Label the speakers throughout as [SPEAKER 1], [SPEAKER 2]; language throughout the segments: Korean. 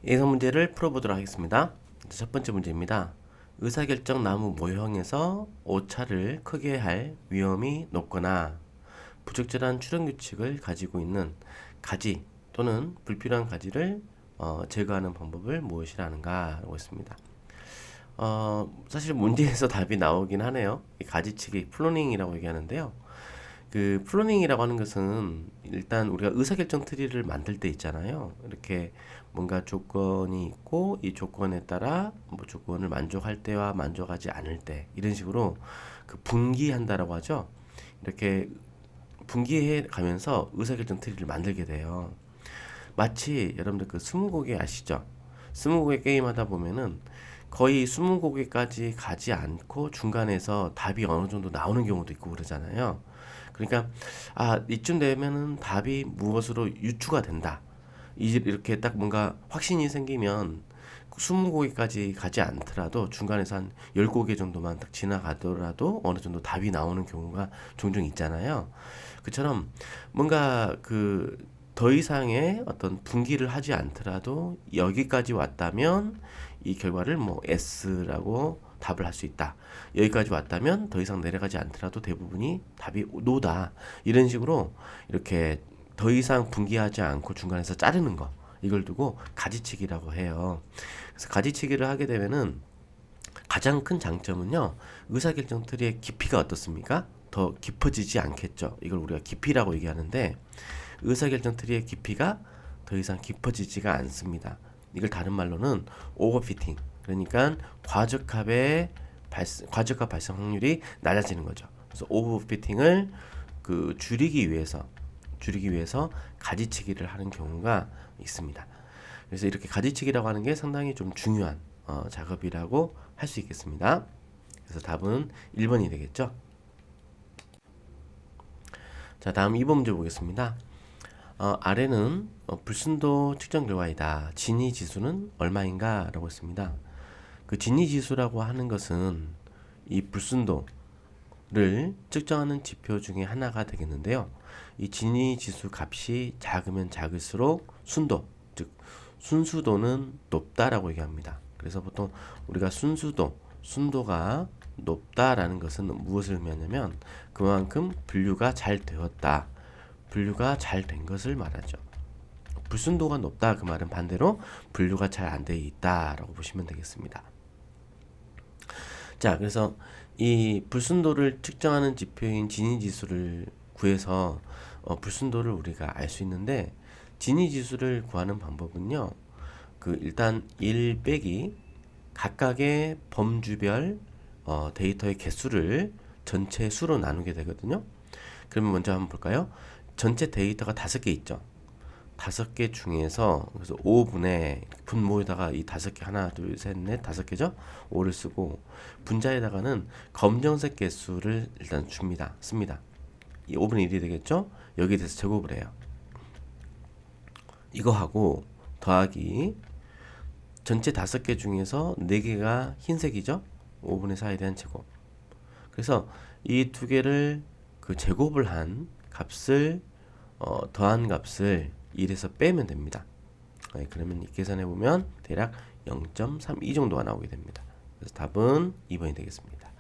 [SPEAKER 1] 예상 문제를 풀어보도록 하겠습니다. 첫 번째 문제입니다. 의사결정 나무 모형에서 오차를 크게 할 위험이 높거나 부적절한 출현 규칙을 가지고 있는 가지 또는 불필요한 가지를 제거하는 방법을 무엇이라 하는가 라고 했습니다. 사실 문제에서 답이 나오긴 하네요. 이 가지치기 플로닝이라고 얘기하는데요. 그 플로닝이라고 하는 것은 일단 우리가 의사결정 트리를 만들 때 있잖아요. 이렇게 뭔가 조건이 있고 이 조건에 따라 뭐 조건을 만족할 때와 만족하지 않을 때 이런 식으로 그 분기한다라고 하죠. 이렇게 분기해 가면서 의사결정 트리를 만들게 돼요. 마치 여러분들 그 스무고개 아시죠? 스무고개 게임 하다 보면은 거의 스무고개까지 가지 않고 중간에서 답이 어느 정도 나오는 경우도 있고 그러잖아요. 그러니까 이쯤 되면은 답이 무엇으로 유추가 된다. 이렇게 딱 뭔가 확신이 생기면 20곡에까지 가지 않더라도 중간에서 한 10곡 정도만 딱 지나가더라도 어느 정도 답이 나오는 경우가 종종 있잖아요. 그처럼 뭔가 그 더 이상의 어떤 분기를 하지 않더라도 여기까지 왔다면 이 결과를 뭐 S라고 답을 할 수 있다. 여기까지 왔다면 더 이상 내려가지 않더라도 대부분이 답이 노다. 이런 식으로 이렇게 더 이상 분기하지 않고 중간에서 자르는 거. 이걸 두고 가지치기라고 해요. 그래서 가지치기를 하게 되면은 가장 큰 장점은요. 의사결정 트리의 깊이가 어떻습니까? 더 깊어지지 않겠죠. 이걸 우리가 깊이라고 얘기하는데 의사결정 트리의 깊이가 더 이상 깊어지지가 않습니다. 이걸 다른 말로는 오버피팅. 그러니까 과적합 발생 확률이 낮아지는 거죠. 그래서 오버피팅을 줄이기 위해서 가지치기를 하는 경우가 있습니다. 그래서 이렇게 가지치기라고 하는 게 상당히 좀 중요한 작업이라고 할 수 있겠습니다. 그래서 답은 1번이 되겠죠. 자, 다음 2번 문제 보겠습니다. 아래는 불순도 측정 결과이다. 진위 지수는 얼마인가? 라고 했습니다. 그 진위 지수라고 하는 것은 이 불순도를 측정하는 지표 중에 하나가 되겠는데요. 이 진위 지수 값이 작으면 작을수록 즉 순수도는 높다라고 얘기합니다. 그래서 보통 우리가 순도가 높다라는 것은 무엇을 의미하냐면 그만큼 분류가 잘 되었다. 분류가 잘 된 것을 말하죠. 불순도가 높다 그 말은 반대로 분류가 잘 안 돼 있다라고 보시면 되겠습니다. 자, 그래서 이 불순도를 측정하는 지표인 진위지수를 구해서 불순도를 우리가 알 수 있는데 진위지수를 구하는 방법은요. 일단 1 빼기 각각의 범주별 데이터의 개수를 전체 수로 나누게 되거든요. 그러면 먼저 한번 볼까요? 전체 데이터가 5개 있죠. 5개 중에서 그래서 5분의 분모에다가 이 5개 하나 둘 셋 넷 5개죠. 5를 쓰고 분자에다가는 검정색 개수를 일단 씁니다. 이 5분의 1이 되겠죠. 여기에 대해서 제곱을 해요. 이거 하고 더하기 전체 5개 중에서 4개가 흰색이죠. 5분의 4에 대한 제곱. 그래서 이 두 개를 그 제곱을 한 값을 더한 값을 1에서 빼면 됩니다. 그러면 계산해 보면 대략 0.32 정도가 나오게 됩니다. 그래서 답은 2번이 되겠습니다.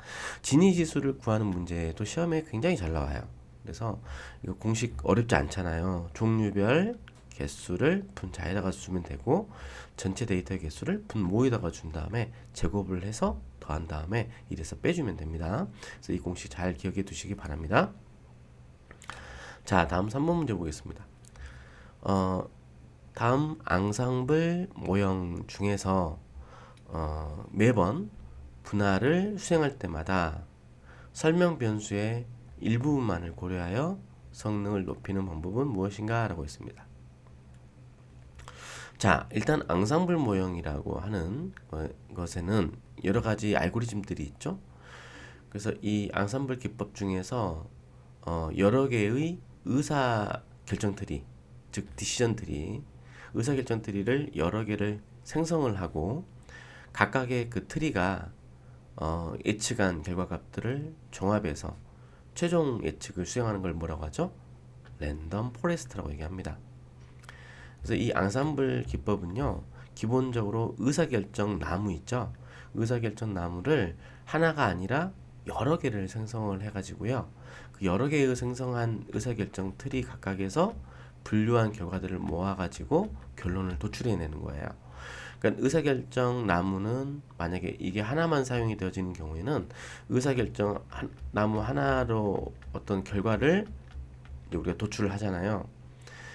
[SPEAKER 1] 진위 지수를 구하는 문제도 시험에 굉장히 잘 나와요. 그래서 이거 공식 어렵지 않잖아요. 종류별 개수를 분자에다가 주면 되고 전체 데이터의 개수를 분모에다가 준 다음에 제곱을 해서 더한 다음에 1에서 빼주면 됩니다. 그래서 이 공식 잘 기억해 두시기 바랍니다. 자, 다음 3번 문제 보겠습니다. 다음 앙상블 모형 중에서 매번 분할을 수행할 때마다 설명 변수의 일부분만을 고려하여 성능을 높이는 방법은 무엇인가? 라고 했습니다. 자, 일단 앙상블 모형이라고 하는 것에는 여러 가지 알고리즘들이 있죠. 그래서 이 앙상블 기법 중에서 여러 개의 의사 결정 트리, 즉 디시전 트리, 의사 결정 트리를 여러 개를 생성을 하고 각각의 그 트리가 예측한 결과값들을 종합해서 최종 예측을 수행하는 걸 뭐라고 하죠? 랜덤 포레스트라고 얘기합니다. 그래서 이 앙상블 기법은요, 기본적으로 의사결정 나무 있죠. 의사결정 나무를 하나가 아니라 여러 개를 생성을 해가지고요. 그 여러 개의 생성한 의사결정 틀이 각각에서 분류한 결과들을 모아가지고 결론을 도출해내는 거예요. 그러니까 의사결정 나무는 만약에 이게 하나만 사용이 되어지는 경우에는 의사결정 나무 하나로 어떤 결과를 우리가 도출을 하잖아요.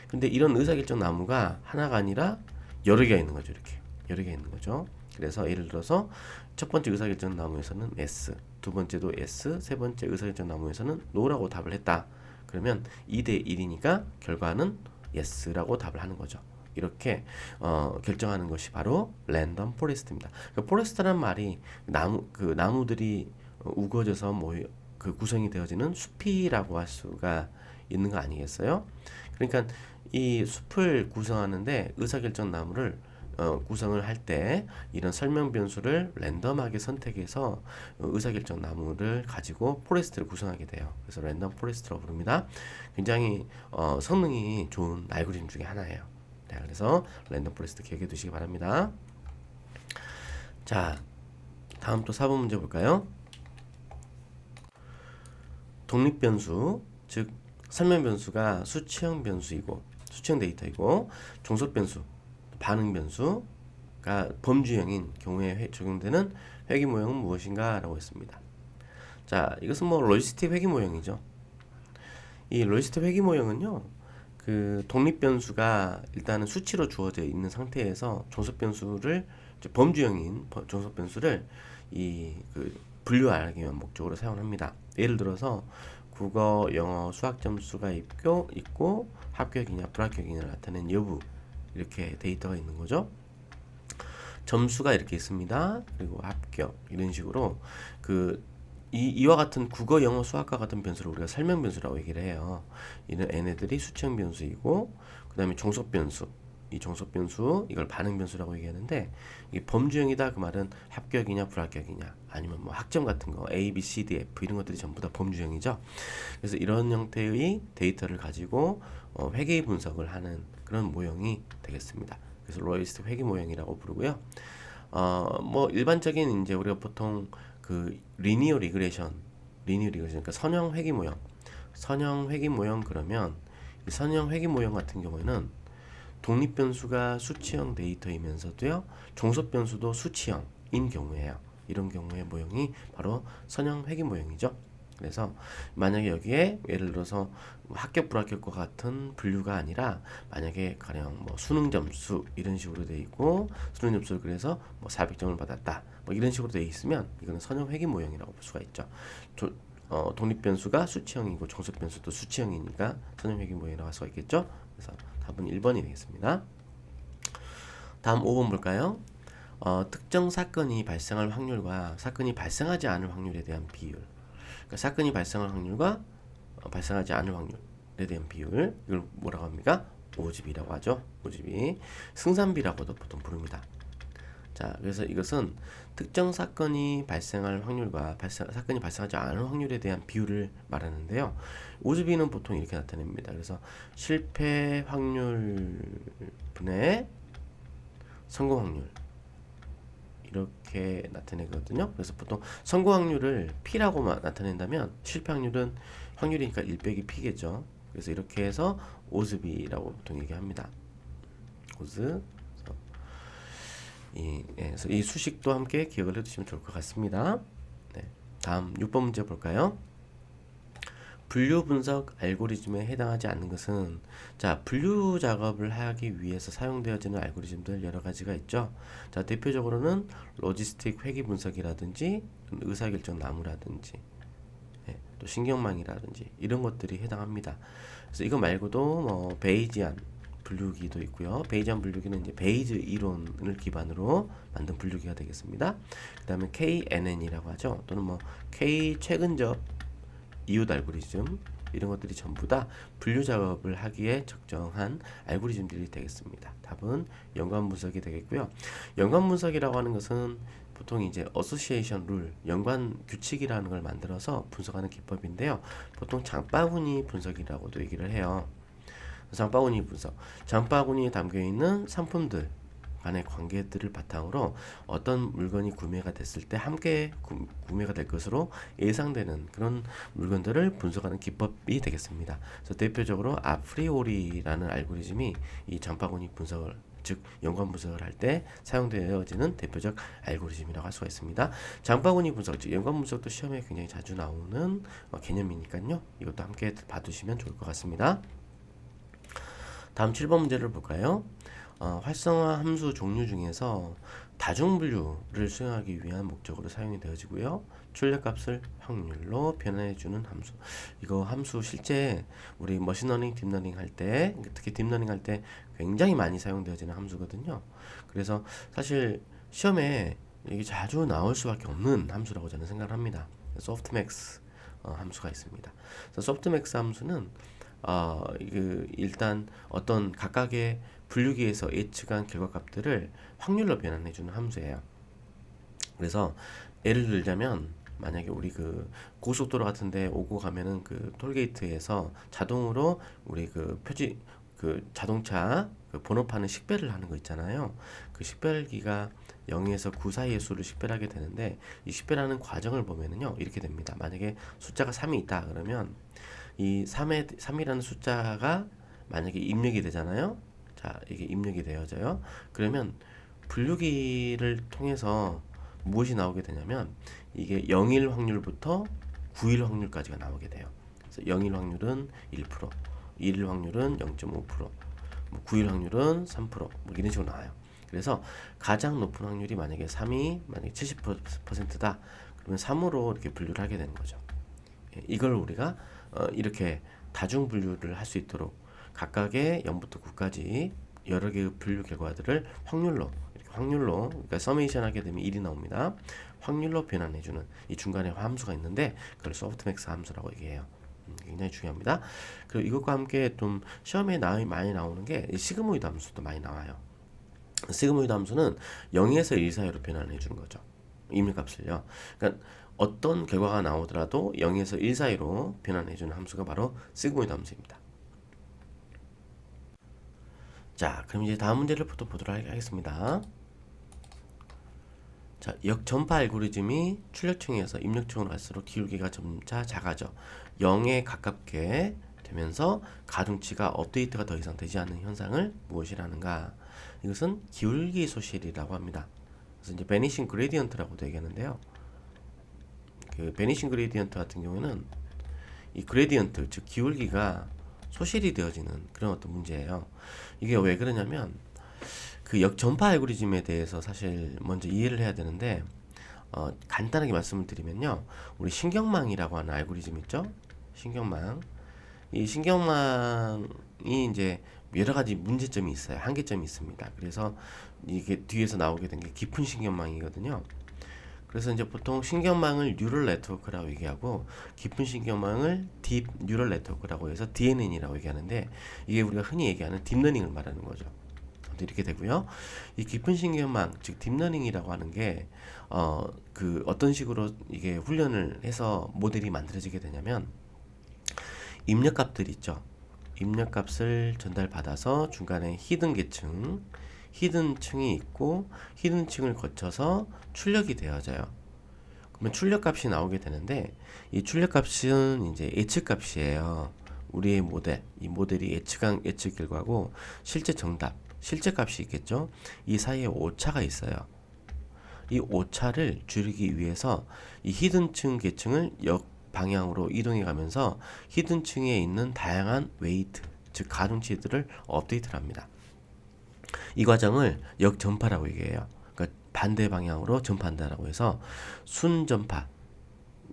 [SPEAKER 1] 근데 이런 의사결정 나무가 하나가 아니라 여러 개가 있는 거죠. 이렇게 여러 개가 있는 거죠. 그래서 예를 들어서 첫 번째 의사결정 나무에서는 S, 두 번째도 S, 세 번째 의사결정 나무에서는 No라고 답을 했다. 그러면 2대 1이니까 결과는 Yes라고 답을 하는 거죠. 이렇게 결정하는 것이 바로 랜덤 포레스트입니다. 그 포레스트란 말이 나무들이 우거져서 그 구성이 되어지는 숲이라고 할 수가 있는 거 아니겠어요? 그러니까 이 숲을 구성하는데 의사결정 나무를 구성을 할 때 이런 설명 변수를 랜덤하게 선택해서 의사결정 나무를 가지고 포레스트를 구성하게 돼요. 그래서 랜덤 포레스트라고 부릅니다. 굉장히 성능이 좋은 알고리즘 중에 하나예요. 네, 그래서 랜덤 포레스트 기억해 두시기 바랍니다. 자, 다음 또 4번 문제 볼까요? 독립 변수, 즉 설명 변수가 수치형 변수이고 수치형 데이터이고 종속 변수, 반응 변수가 범주형인 경우에 적용되는 회귀 모형은 무엇인가? 라고 했습니다. 자, 이것은 뭐 로지스틱 회귀 모형이죠. 이 로지스틱 회귀 모형은요, 그 독립 변수가 일단은 수치로 주어져 있는 상태에서 종속 변수를 범주형인 종속 변수를 그 분류하기 위한 목적으로 사용합니다. 예를 들어서 국어, 영어, 수학 점수가 있고 합격이냐 불합격이냐를 나타낸 여부, 이렇게 데이터가 있는 거죠. 점수가 이렇게 있습니다. 그리고 합격, 이런 식으로 이와 같은 국어, 영어, 수학과 같은 변수를 우리가 설명 변수라고 얘기를 해요. 이런 얘네들이 수치형 변수이고, 그 다음에 종속 변수, 이 종속 변수, 이걸 반응 변수라고 얘기하는데, 이게 범주형이다 그 말은 합격이냐 불합격이냐, 아니면 뭐 학점 같은 거 A, B, C, D, F 이런 것들이 전부 다 범주형이죠. 그래서 이런 형태의 데이터를 가지고 회계 분석을 하는 그런 모형이 되겠습니다. 그래서 로이스트 회계 모형이라고 부르고요. 뭐 일반적인 이제 우리가 보통 그 리니어 리그레션, 그러니까 선형 회귀 모형 그러면 이 선형 회귀 모형 같은 경우에는 독립 변수가 수치형 데이터이면서도요, 종속 변수도 수치형인 경우에요. 이런 경우의 모형이 바로 선형 회귀 모형이죠. 그래서 만약에 여기에 예를 들어서 합격 불합격과 같은 분류가 아니라 만약에 가령 뭐 수능 점수 이런 식으로 돼 있고 수능 점수를 그래서 뭐 400점을 받았다 뭐 이런 식으로 돼 있으면 이거는 선형 회귀 모형이라고 볼 수가 있죠. 독립 변수가 수치형이고 종속 변수도 수치형이니까 선형 회귀 모형이라고 할 수가 있겠죠. 그래서 답은 1번이 되겠습니다. 다음 5번 볼까요? 특정 사건이 발생할 확률과 사건이 발생하지 않을 확률에 대한 비율. 그러니까 사건이 발생할 확률과 발생하지 않을 확률에 대한 비율, 이걸 뭐라고 합니까? 오집이라고 하죠. 오집이 승산비라고도 보통 부릅니다. 자, 그래서 이것은 특정 사건이 발생할 확률과 사건이 발생하지 않을 확률에 대한 비율을 말하는데요. 오집이는 보통 이렇게 나타냅니다. 그래서 실패 확률 분의 성공 확률, 이렇게 나타내거든요. 그래서 보통 성공 확률을 P라고 나타낸다면 실패 확률은 확률이니까 1 빼기 P겠죠. 그래서 이렇게 해서 오즈비라고 보통 얘기합니다. 오즈. 그래서 이 수식도 함께 기억을 해두시면 좋을 것 같습니다. 네. 다음 6번 문제 볼까요? 분류 분석 알고리즘에 해당하지 않는 것은, 자, 분류 작업을 하기 위해서 사용되어지는 알고리즘들 여러 가지가 있죠. 자, 대표적으로는 로지스틱 회귀 분석이라든지 의사결정 나무라든지 또 신경망이라든지 이런 것들이 해당합니다. 그래서 이거 말고도 뭐 베이지안 분류기도 있고요. 베이지안 분류기는 이제 베이즈 이론을 기반으로 만든 분류기가 되겠습니다. 그 다음에 KNN이라고 하죠. 또는 뭐 K 최근접 이웃 알고리즘, 이런 것들이 전부 다 분류 작업을 하기에 적정한 알고리즘들이 되겠습니다. 답은 연관 분석이 되겠고요. 연관 분석이라고 하는 것은 보통 이제 어소시에이션 룰, 연관 규칙이라는 걸 만들어서 분석하는 기법인데요. 보통 장바구니 분석이라고도 얘기를 해요. 장바구니 분석, 장바구니에 담겨 있는 상품들, 간의 관계들을 바탕으로 어떤 물건이 구매가 됐을 때 함께 구매가 될 것으로 예상되는 그런 물건들을 분석하는 기법이 되겠습니다. 그래서 대표적으로 아프리오리라는 알고리즘이 이 장바구니 분석을, 즉 연관 분석을 할 때 사용되어지는 대표적 알고리즘이라고 할 수가 있습니다. 장바구니 분석, 즉 연관 분석도 시험에 굉장히 자주 나오는 개념이니까요. 이것도 함께 봐두시면 좋을 것 같습니다. 다음 7번 문제를 볼까요? 활성화 함수 종류 중에서 다중분류를 수행하기 위한 목적으로 사용이 되어지고요. 출력값을 확률로 변환해주는 함수. 이거 함수 실제 우리 머신러닝, 딥러닝 할 때, 특히 딥러닝 할 때 굉장히 많이 사용되어지는 함수거든요. 그래서 사실 시험에 이게 자주 나올 수밖에 없는 함수라고 저는 생각을 합니다. 소프트맥스 함수가 있습니다. 소프트맥스 함수는 일단 어떤 각각의 분류기에서 예측한 결과값들을 확률로 변환해주는 함수예요. 그래서 예를 들자면 만약에 우리 그 고속도로 같은데 오고 가면은 그 톨게이트에서 자동으로 우리 그 표지 그 자동차 그 번호판을 식별을 하는 거 있잖아요. 그 식별기가 0에서 9 사이의 수를 식별하게 되는데 이 식별하는 과정을 보면은요 이렇게 됩니다. 만약에 숫자가 3이 있다 그러면 이 3이라는 숫자가 만약에 입력이 되잖아요. 자, 이게 입력이 되어져요. 그러면 분류기를 통해서 무엇이 나오게 되냐면 이게 0일 확률부터 9일 확률까지가 나오게 돼요. 그래서 0일 확률은 1%, 1일 확률은 0.5%, 9일 확률은 3%, 뭐 이런 식으로 나와요. 그래서 가장 높은 확률이 만약에 3이 만약에 70%다. 그러면 3으로 이렇게 분류를 하게 되는 거죠. 이걸 우리가 이렇게 다중 분류를 할 수 있도록 각각의 0부터 9까지 여러 개의 분류 결과들을 확률로 그러니까 서메이션 하게 되면 1이 나옵니다. 확률로 변환해주는 이 중간에 함수가 있는데 그걸 소프트맥스 함수라고 얘기해요. 굉장히 중요합니다. 그리고 이것과 함께 좀 시험에 많이 나오는 게 시그모이드 함수도 많이 나와요. 시그모이드 함수는 0에서 1 사이로 변환해 주는 거죠. 입력값을요. 그러니까 어떤 결과가 나오더라도 0에서 1 사이로 변환해 주는 함수가 바로 시그모이드 함수입니다. 자, 그럼 이제 다음 문제를 보도록 하겠습니다. 자, 역전파 알고리즘이 출력층에서 입력층으로 갈수록 기울기가 점차 작아져 0에 가깝게 되면서 가중치가 업데이트가 더 이상 되지 않는 현상을 무엇이라는가? 이것은 기울기 소실이라고 합니다. 그래서 이제 베니싱 그레디언트라고도 얘기하는데요. 그 베니싱 그레디언트 같은 경우에는 이 그레디언트, 즉 기울기가 소실이 되어지는 그런 어떤 문제예요. 이게 왜 그러냐면 그 역전파 알고리즘에 대해서 사실 먼저 이해를 해야 되는데 간단하게 말씀을 드리면요. 우리 신경망이라고 하는 알고리즘 있죠? 신경망. 이 신경망이 이제 여러 가지 문제점이 있어요. 한계점이 있습니다. 그래서 이게 뒤에서 나오게 된 게 깊은 신경망이거든요. 그래서 이제 보통 신경망을 뉴럴 네트워크라고 얘기하고 깊은 신경망을 딥 뉴럴 네트워크라고 해서 DNN이라고 얘기하는데 이게 우리가 흔히 얘기하는 딥러닝을 말하는 거죠. 이렇게 되고요. 이 깊은 신경망, 즉 딥러닝이라고 하는 게 어떤 식으로 이게 훈련을 해서 모델이 만들어지게 되냐면 입력값들 있죠. 입력값을 전달받아서 중간에 히든 층이 있고 히든 층을 거쳐서 출력이 되어져요. 그러면 출력값이 나오게 되는데 이 출력값은 이제 예측값이에요. 우리의 모델, 이 모델이 예측한 예측 결과고 실제 정답, 실제 값이 있겠죠. 이 사이에 오차가 있어요. 이 오차를 줄이기 위해서 이 히든층 계층을 역방향으로 이동해 가면서 히든층에 있는 다양한 웨이트, 즉 가중치들을 업데이트를 합니다. 이 과정을 역전파라고 얘기해요. 그러니까 반대 방향으로 전파한다라고 해서 순전파,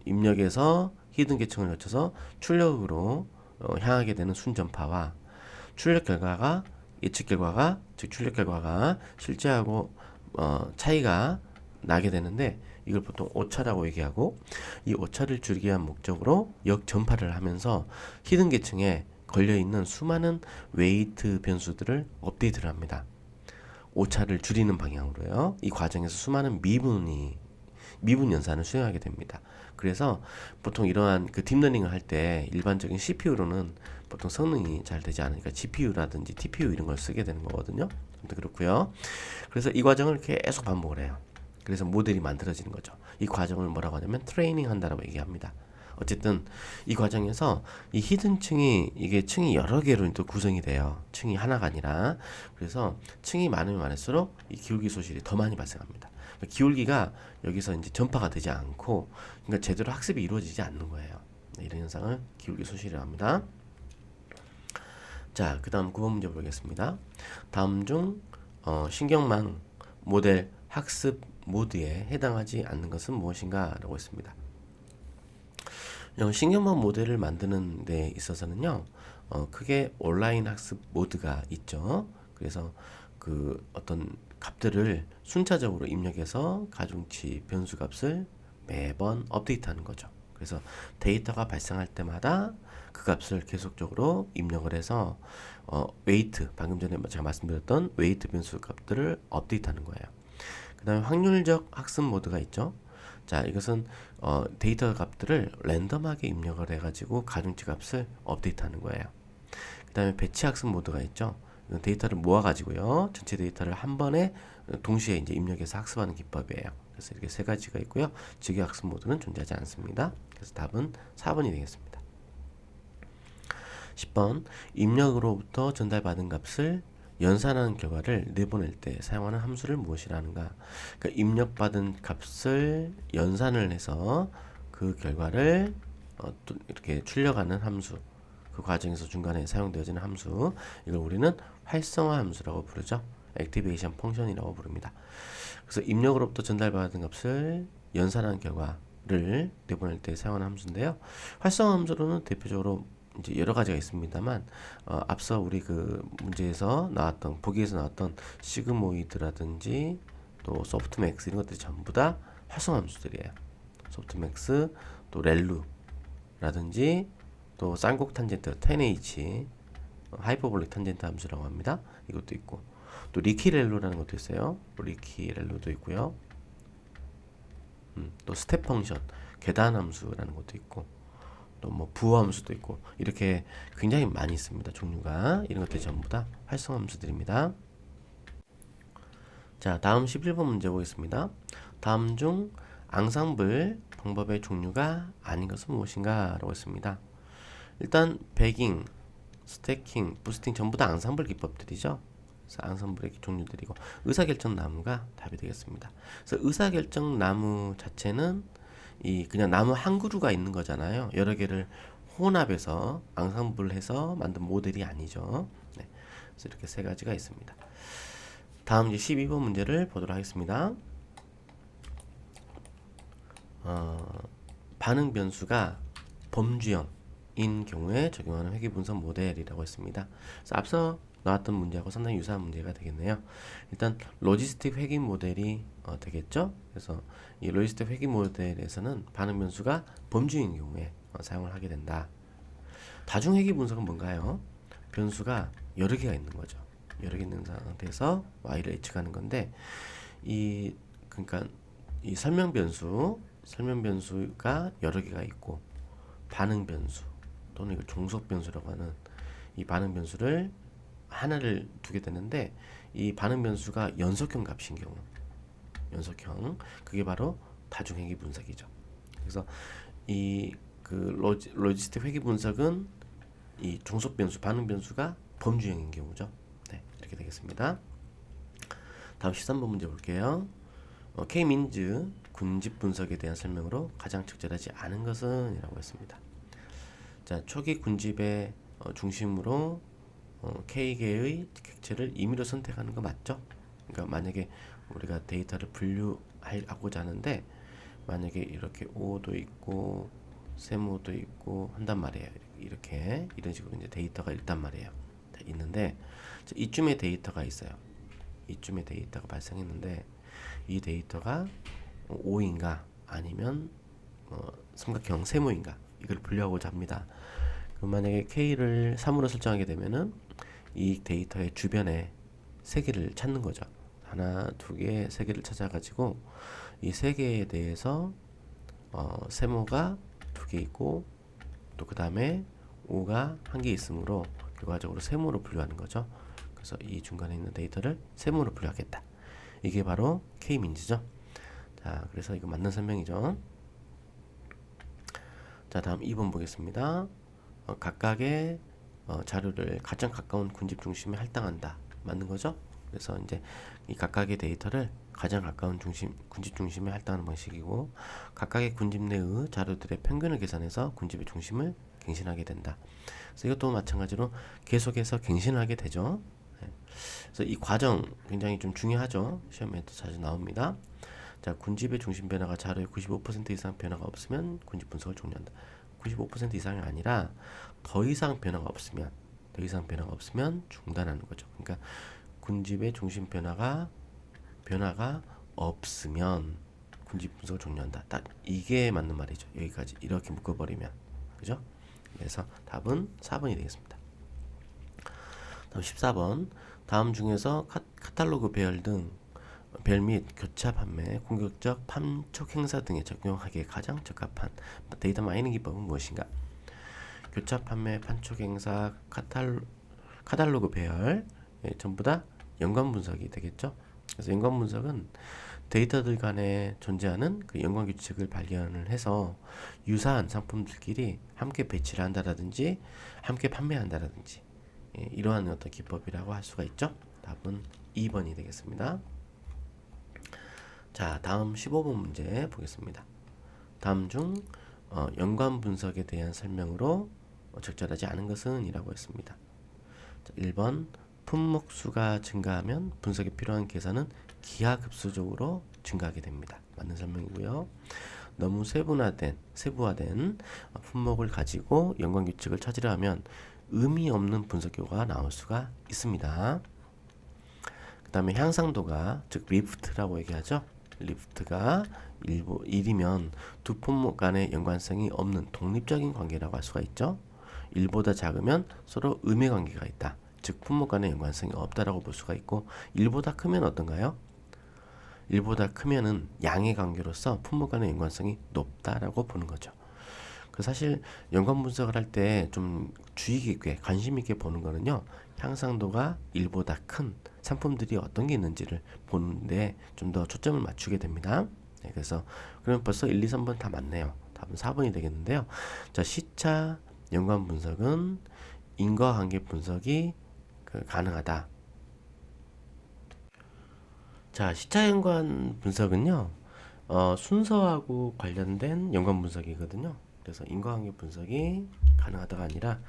[SPEAKER 1] 입력에서 히든 계층을 거쳐서 출력으로 향하게 되는 순전파와 출력 결과가 예측 결과가 즉 출력 결과가 실제하고 차이가 나게 되는데 이걸 보통 오차라고 얘기하고 이 오차를 줄이기 위한 목적으로 역전파를 하면서 히든 계층에 걸려있는 수많은 웨이트 변수들을 업데이트를 합니다. 오차를 줄이는 방향으로요. 이 과정에서 수많은 미분 연산을 수행하게 됩니다. 그래서 보통 이러한 그 딥러닝을 할 때 일반적인 CPU로는 보통 성능이 잘 되지 않으니까 GPU라든지 TPU 이런 걸 쓰게 되는 거거든요. 아무튼 그렇고요. 그래서 이 과정을 계속 반복을 해요. 그래서 모델이 만들어지는 거죠. 이 과정을 뭐라고 하냐면 트레이닝 한다라고 얘기합니다. 어쨌든 이 과정에서 이 히든 층이 이게 층이 여러 개로 또 구성이 돼요. 층이 하나가 아니라. 그래서 층이 많으면 많을수록 이 기울기 소실이 더 많이 발생합니다. 그러니까 기울기가 여기서 이제 전파가 되지 않고, 그러니까 제대로 학습이 이루어지지 않는 거예요. 네, 이런 현상을 기울기 소실이라고 합니다. 자, 그 다음 9번 문제 보겠습니다. 다음 중 신경망 모델 학습 모드에 해당하지 않는 것은 무엇인가? 라고 했습니다. 신경망 모델을 만드는 데 있어서는요, 크게 온라인 학습 모드가 있죠. 그래서 그 어떤 값들을 순차적으로 입력해서 가중치 변수 값을 매번 업데이트하는 거죠. 그래서 데이터가 발생할 때마다 그 값을 계속적으로 입력을 해서 웨이트, 방금 전에 제가 말씀드렸던 웨이트 변수 값들을 업데이트하는 거예요. 그 다음에 확률적 학습 모드가 있죠. 자, 이것은 데이터 값들을 랜덤하게 입력을 해가지고 가중치 값을 업데이트하는 거예요. 그 다음에 배치 학습 모드가 있죠. 이건 데이터를 모아가지고요, 전체 데이터를 한 번에 동시에 이제 입력해서 학습하는 기법이에요. 그래서 이렇게 세 가지가 있고요. 직역 학습 모드는 존재하지 않습니다. 그래서 답은 4번이 되겠습니다. 10번 입력으로부터 전달받은 값을 연산하는 결과를 내보낼 때 사용하는 함수를 무엇이라는가? 그러니까 입력받은 값을 연산을 해서 그 결과를 또 이렇게 출력하는 함수, 그 과정에서 중간에 사용되어지는 함수, 이걸 우리는 활성화 함수라고 부르죠. 액티베이션 펑션이라고 부릅니다. 그래서 입력으로부터 전달받은 값을 연산하는 결과를 내보낼 때 사용하는 함수인데요. 활성화 함수로는 대표적으로 이제 여러 가지가 있습니다만, 앞서 우리 그 문제에서 나왔던, 보기에서 나왔던 시그모이드라든지 또 소프트맥스, 이런 것들이 전부 다 활성화 함수들이에요. 소프트맥스, 또 렐루라든지 또 쌍곡 탄젠트 10H 하이퍼볼릭 탄젠트 함수라고 합니다. 이것도 있고, 또 리키렐루라는 것도 있어요. 리키렐루도 있고요. 또 스텝 펑션 계단 함수라는 것도 있고, 또 뭐 부호 함수도 있고, 이렇게 굉장히 많이 있습니다. 종류가. 이런 것들이 전부 다 활성화 함수들입니다. 자, 다음 11번 문제 보겠습니다. 다음 중 앙상블 방법의 종류가 아닌 것은 무엇인가? 라고 했습니다. 일단 배깅, 스태킹, 부스팅 전부 다 앙상블 기법들이죠. 그래서 앙상블의 종류들이고, 의사결정 나무가 답이 되겠습니다. 그래서 의사결정 나무 자체는 이 그냥 나무 한 그루가 있는 거잖아요. 여러 개를 혼합해서 앙상블해서 만든 모델이 아니죠. 네. 그래서 이렇게 세 가지가 있습니다. 다음 이제 12번 문제를 보도록 하겠습니다. 반응 변수가 범주형인 경우에 적용하는 회귀 분석 모델이라고 했습니다. 그래서 앞서 나왔던 문제하고 상당히 유사한 문제가 되겠네요. 일단 로지스틱 회귀 모델이 되겠죠. 그래서 이 로지스틱 회귀 모델에서는 반응 변수가 범주인 경우에 사용을 하게 된다. 다중 회귀 분석은 뭔가요? 변수가 여러 개가 있는 거죠. 여러 개 있는 상태에서 y를 예측하는 건데, 그러니까 이 설명 변수가 여러 개가 있고, 반응 변수 또는 이걸 종속 변수라고 하는 이 반응 변수를 하나를 두게 되는데, 이 반응 변수가 연속형 값인 경우, 연속형, 그게 바로 다중회귀 분석이죠. 그래서 이 그 로지스틱 회귀 분석은 이 종속 변수, 반응 변수가 범주형인 경우죠. 네, 이렇게 되겠습니다. 다음 13번 문제 볼게요. K-민즈 군집 분석에 대한 설명으로 가장 적절하지 않은 것은? 이라고 했습니다. 자, 초기 군집의 중심으로 K개의 객체를 임의로 선택하는 거 맞죠? 그러니까 만약에 우리가 데이터를 분류하고자 하는데, 만약에 이렇게 O도 있고 세모도 있고 한단 말이에요. 이런 식으로 이제 데이터가 있단 말이에요. 있는데, 이쯤에 데이터가 있어요. 이쯤에 데이터가 발생했는데, 이 데이터가 O인가 아니면 삼각형 세모인가, 이걸 분류하고자 합니다. 그럼 만약에 K를 3으로 설정하게 되면은 이 데이터의 주변에 세 개를 찾는 거죠. 하나, 두 개, 세 개를 찾아가지고 이 세 개에 대해서 세모가 두 개 있고, 또 그 다음에 O가 한 개 있으므로 결과적으로 세모로 분류하는 거죠. 그래서 이 중간에 있는 데이터를 세모로 분류하겠다. 이게 바로 K민지죠. 자, 그래서 이거 맞는 설명이죠. 자, 다음 2번 보겠습니다. 각각의 자료를 가장 가까운 군집 중심에 할당한다. 맞는 거죠? 그래서 이제 이 각각의 데이터를 가장 가까운 군집 중심에 할당하는 방식이고, 각각의 군집 내의 자료들의 평균을 계산해서 군집의 중심을 갱신하게 된다. 그래서 이것도 마찬가지로 계속해서 갱신하게 되죠. 네. 그래서 이 과정 굉장히 좀 중요하죠. 시험에도 자주 나옵니다. 자, 군집의 중심 변화가 자료의 95% 이상 변화가 없으면 군집 분석을 종료한다. 95% 이상이 아니라 더 이상 변화가 없으면 중단하는 거죠. 그러니까 군집의 중심 변화가 없으면 군집 분석을 종료한다. 딱 이게 맞는 말이죠. 여기까지 이렇게 묶어버리면, 그죠? 그래서 답은 4번이 되겠습니다. 다음 14번. 다음 중에서 카탈로그 배열 및 교차 판매, 공격적 판촉 행사 등에 적용하기에 가장 적합한 데이터 마이닝 기법은 무엇인가? 교차 판매, 판촉 행사, 카탈로그 배열, 전부 다 연관 분석이 되겠죠. 그래서 연관 분석은 데이터들 간에 존재하는 그 연관 규칙을 발견을 해서 유사한 상품들끼리 함께 배치를 한다라든지 함께 판매한다라든지, 이러한 어떤 기법이라고 할 수가 있죠. 답은 2번이 되겠습니다. 자, 다음 15번 문제 보겠습니다. 다음 중 연관 분석에 대한 설명으로 적절하지 않은 것은 이라고 했습니다. 자, 1번 품목 수가 증가하면 분석에 필요한 계산은 기하급수적으로 증가하게 됩니다. 맞는 설명이고요. 너무 세부화된 품목을 가지고 연관 규칙을 찾으려 하면 의미 없는 분석 결과가 나올 수가 있습니다. 그 다음에 향상도가, 즉 리프트라고 얘기하죠. 리프트가 1이면 두 품목 간의 연관성이 없는 독립적인 관계라고 할 수가 있죠. 1보다 작으면 서로 의미 관계가 있다. 즉 품목 간의 연관성이 없다라고 볼 수가 있고, 1보다 크면 어떤가요? 1보다 크면은 양의 관계로서 품목 간의 연관성이 높다라고 보는 거죠. 그 사실 연관 분석을 할 때 좀 주의 깊게 관심 있게 보는 거는요, 향상도가 1보다 큰 상품들이 어떤 게 있는지를 보는데 좀 더 초점을 맞추게 됩니다. 네, 그래서 그러면 벌써 1, 2, 3번 다 맞네요. 답은 4번이 되겠는데요. 자, 시차 연관 분석은 인과관계 분석이 가능하다. 자, 시차 연관 분석은요, 순서하고 관련된 연관 분석이거든요. 그래서 인과관계 분석이 가능하다가 아니라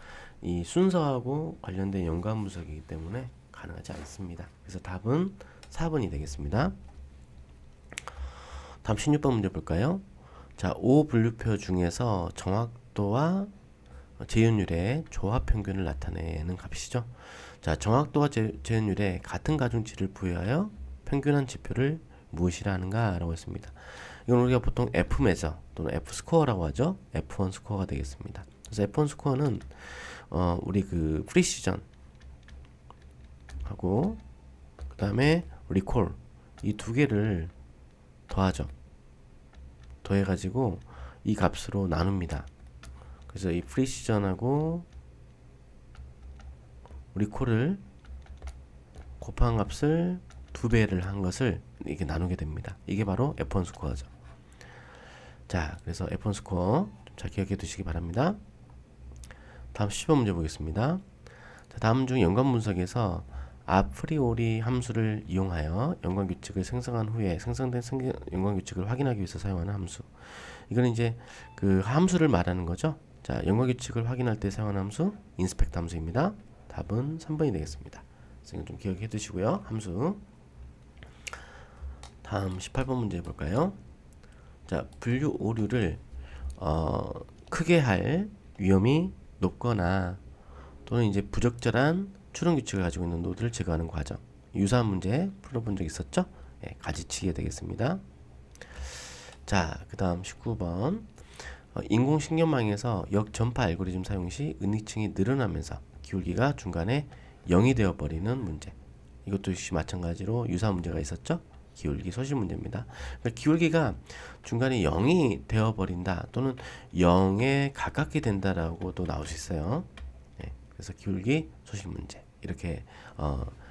[SPEAKER 1] 이 순서하고 관련된 연관 분석이기 때문에 가능하지 않습니다. 그래서 답은 4번이 되겠습니다. 다음 16번 문제 볼까요? 자, 5분류표 중에서 정확도와 재현율의 조합 평균을 나타내는 값이죠. 자, 정확도와 재현율에 같은 가중치를 부여하여 평균한 지표를 무엇이라 하는가 라고 했습니다. 이건 우리가 보통 F매저 또는 F스코어라고 하죠. F1 스코어가 되겠습니다. 그래서 F1 스코어는 우리 그 프리시전 하고 그 다음에 리콜, 이 두 개를 더하죠. 더해가지고 이 값으로 나눕니다. 그래서 이 프리시전하고 리콜을 곱한 값을 2배를 한 것을 이렇게 나누게 됩니다. 이게 바로 F1 스코어죠. 자, 그래서 F1 스코어 잘 기억해 두시기 바랍니다. 다음 10번 문제 보겠습니다. 자, 다음 중 연관 분석에서 아프리오리 함수를 이용하여 연관 규칙을 생성한 후에 생성된 연관 규칙을 확인하기 위해서 사용하는 함수. 이거는 이제 그 함수를 말하는 거죠. 자, 연관 규칙을 확인할 때 사용하는 함수, 인스펙트 함수입니다. 답은 3번이 되겠습니다. 그래서 좀 기억해 두시고요. 함수. 다음 18번 문제 볼까요? 자, 분류 오류를 크게 할 위험이 높거나 또는 이제 부적절한 추론 규칙을 가지고 있는 노드를 제거하는 과정. 유사한 문제 풀어본 적 있었죠? 네, 가지치게 되겠습니다. 자, 그 다음 19번. 인공신경망에서 역전파 알고리즘 사용 시 은닉층이 늘어나면서 기울기가 중간에 0이 되어버리는 문제. 이것도 역시 마찬가지로 유사한 문제가 있었죠? 기울기 소실 문제입니다. 그러니까 기울기가 중간에 0이 되어버린다 또는 0에 가깝게 된다라고도 나올 수 있어요. 네, 그래서 기울기 소실 문제 이렇게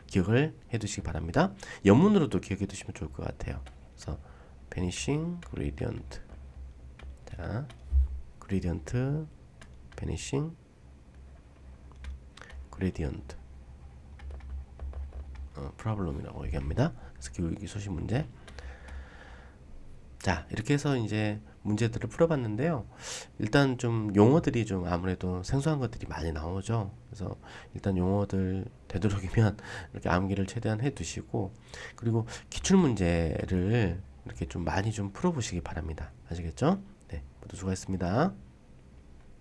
[SPEAKER 1] 기억을 해 두시기 바랍니다. 연문으로도 기억해 두시면 좋을 것 같아요. 그래서 vanishing gradient. 자, gradient, vanishing gradient. problem이라고 얘기합니다. 그래서 기울기 소시 문제. 자, 이렇게 해서 이제 문제들을 풀어봤는데요. 일단 좀 용어들이 좀 아무래도 생소한 것들이 많이 나오죠. 그래서 일단 용어들 되도록이면 이렇게 암기를 최대한 해두시고, 그리고 기출 문제를 이렇게 좀 많이 좀 풀어보시기 바랍니다. 아시겠죠? 네, 모두 수고하셨습니다.